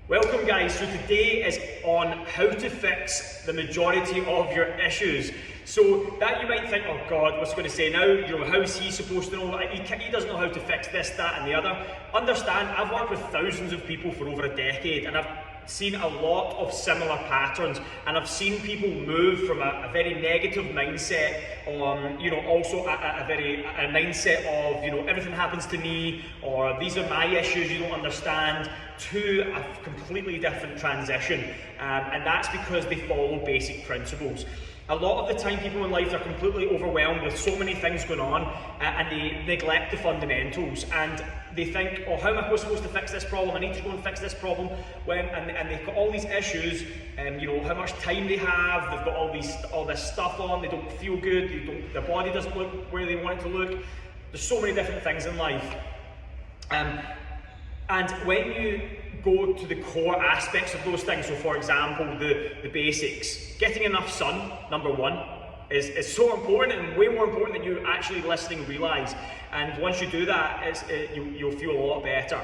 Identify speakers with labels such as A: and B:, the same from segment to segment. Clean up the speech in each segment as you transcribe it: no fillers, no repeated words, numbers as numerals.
A: Welcome guys, so today is on how to fix the majority of your issues. So that you might think, oh God, what's he going to say now? You know, how is he supposed to know? He doesn't know how to fix this, that and the other. Understand, I've worked with thousands of people for over a decade and I've seen a lot of similar patterns, and I've seen people move from a very negative mindset on, you know, also a mindset of, you know, everything happens to me, or these are my issues, you don't understand, to a completely different transition, and that's because they follow basic principles. A lot of the time people in life are completely overwhelmed with so many things going on, and they neglect the fundamentals, and they think, oh, how am I supposed to fix this problem? I need to go and fix this problem. And they've got all these issues, you know, how much time they have, they've got all this stuff on, they don't feel good, their body doesn't look where they want it to look. There's so many different things in life. And when you go to the core aspects of those things, so for example, the basics, getting enough sun, number one, is so important, and way more important than you actually listening realise. And once you do that, you'll feel a lot better.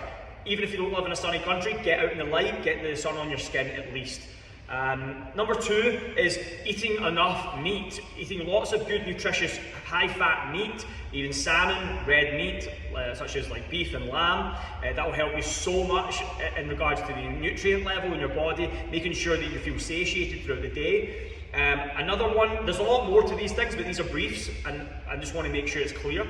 A: Even if you don't live in a sunny country, get out in the light, get the sun on your skin at least. Number two is eating enough meat, eating lots of good, nutritious, high-fat meat, even salmon, red meat, such as like beef and lamb. That will help you so much in regards to the nutrient level in your body, making sure that you feel satiated throughout the day. Another one, there's a lot more to these things, but these are briefs, and I just want to make sure it's clear.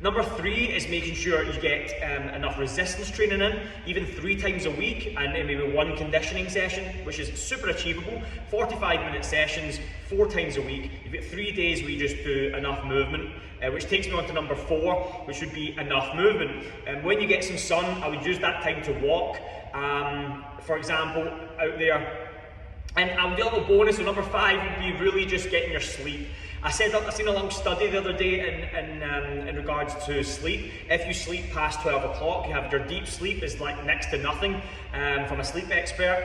A: Number three is making sure you get enough resistance training in, even 3 times a week, and maybe one conditioning session, which is super achievable. 45-minute sessions, 4 times a week. You've got 3 days where you just do enough movement, which takes me on to number 4, which would be enough movement. And when you get some sun, I would use that time to walk, for example, out there. And I'll do a little bonus, so number 5 would be really just getting your sleep. I've seen a long study the other day in regards to sleep. If you sleep past 12 o'clock, you have your deep sleep is like next to nothing, from a sleep expert.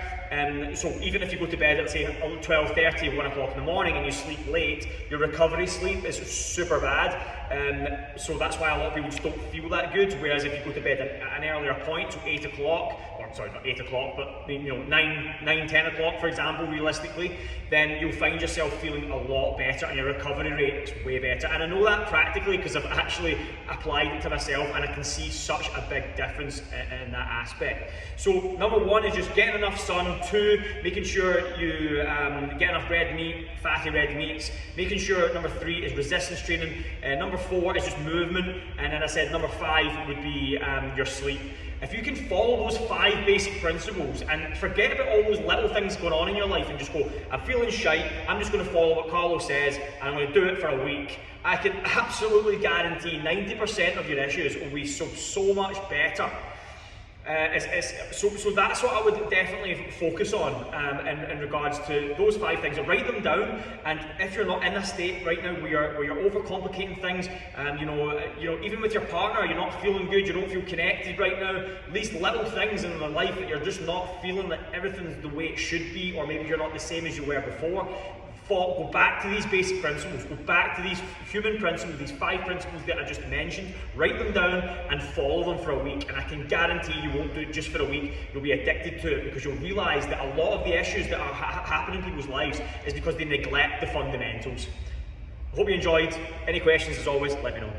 A: So even if you go to bed at say 12:30, 1 o'clock in the morning, and you sleep late, your recovery sleep is super bad. So that's why a lot of people just don't feel that good. Whereas if you go to bed at an earlier point, so 8 o'clock, or sorry, not 8 o'clock, but you know, 9, 10 o'clock, for example, realistically, then you'll find yourself feeling a lot better, and your recovery rate is way better. And I know that practically because I've actually applied it to myself, and I can see such a big difference in that aspect. So number 1 is just getting enough sun. 2, making sure you get enough red meat, fatty red meats. Making sure number 3 is resistance training. Number 4 is just movement, and then I said number 5 would be your sleep. If you can follow those 5 basic principles and forget about all those little things going on in your life and just go, I'm feeling shite, I'm just going to follow what Carlo says and I'm going to do it for a week, I can absolutely guarantee 90% of your issues will be so much better. So that's what I would definitely focus on in regards to those 5 things. Write them down, and if you're not in a state right now where you're overcomplicating things, you know, even with your partner, you're not feeling good, you don't feel connected right now, these little things in their life that you're just not feeling that everything's the way it should be, or maybe you're not the same as you were before. Go back to these basic principles, go back to these human principles, these 5 principles that I just mentioned, write them down and follow them for a week, and I can guarantee you won't do it just for a week, you'll be addicted to it, because you'll realise that a lot of the issues that are happening in people's lives is because they neglect the fundamentals. I hope you enjoyed. Any questions, as always, let me know.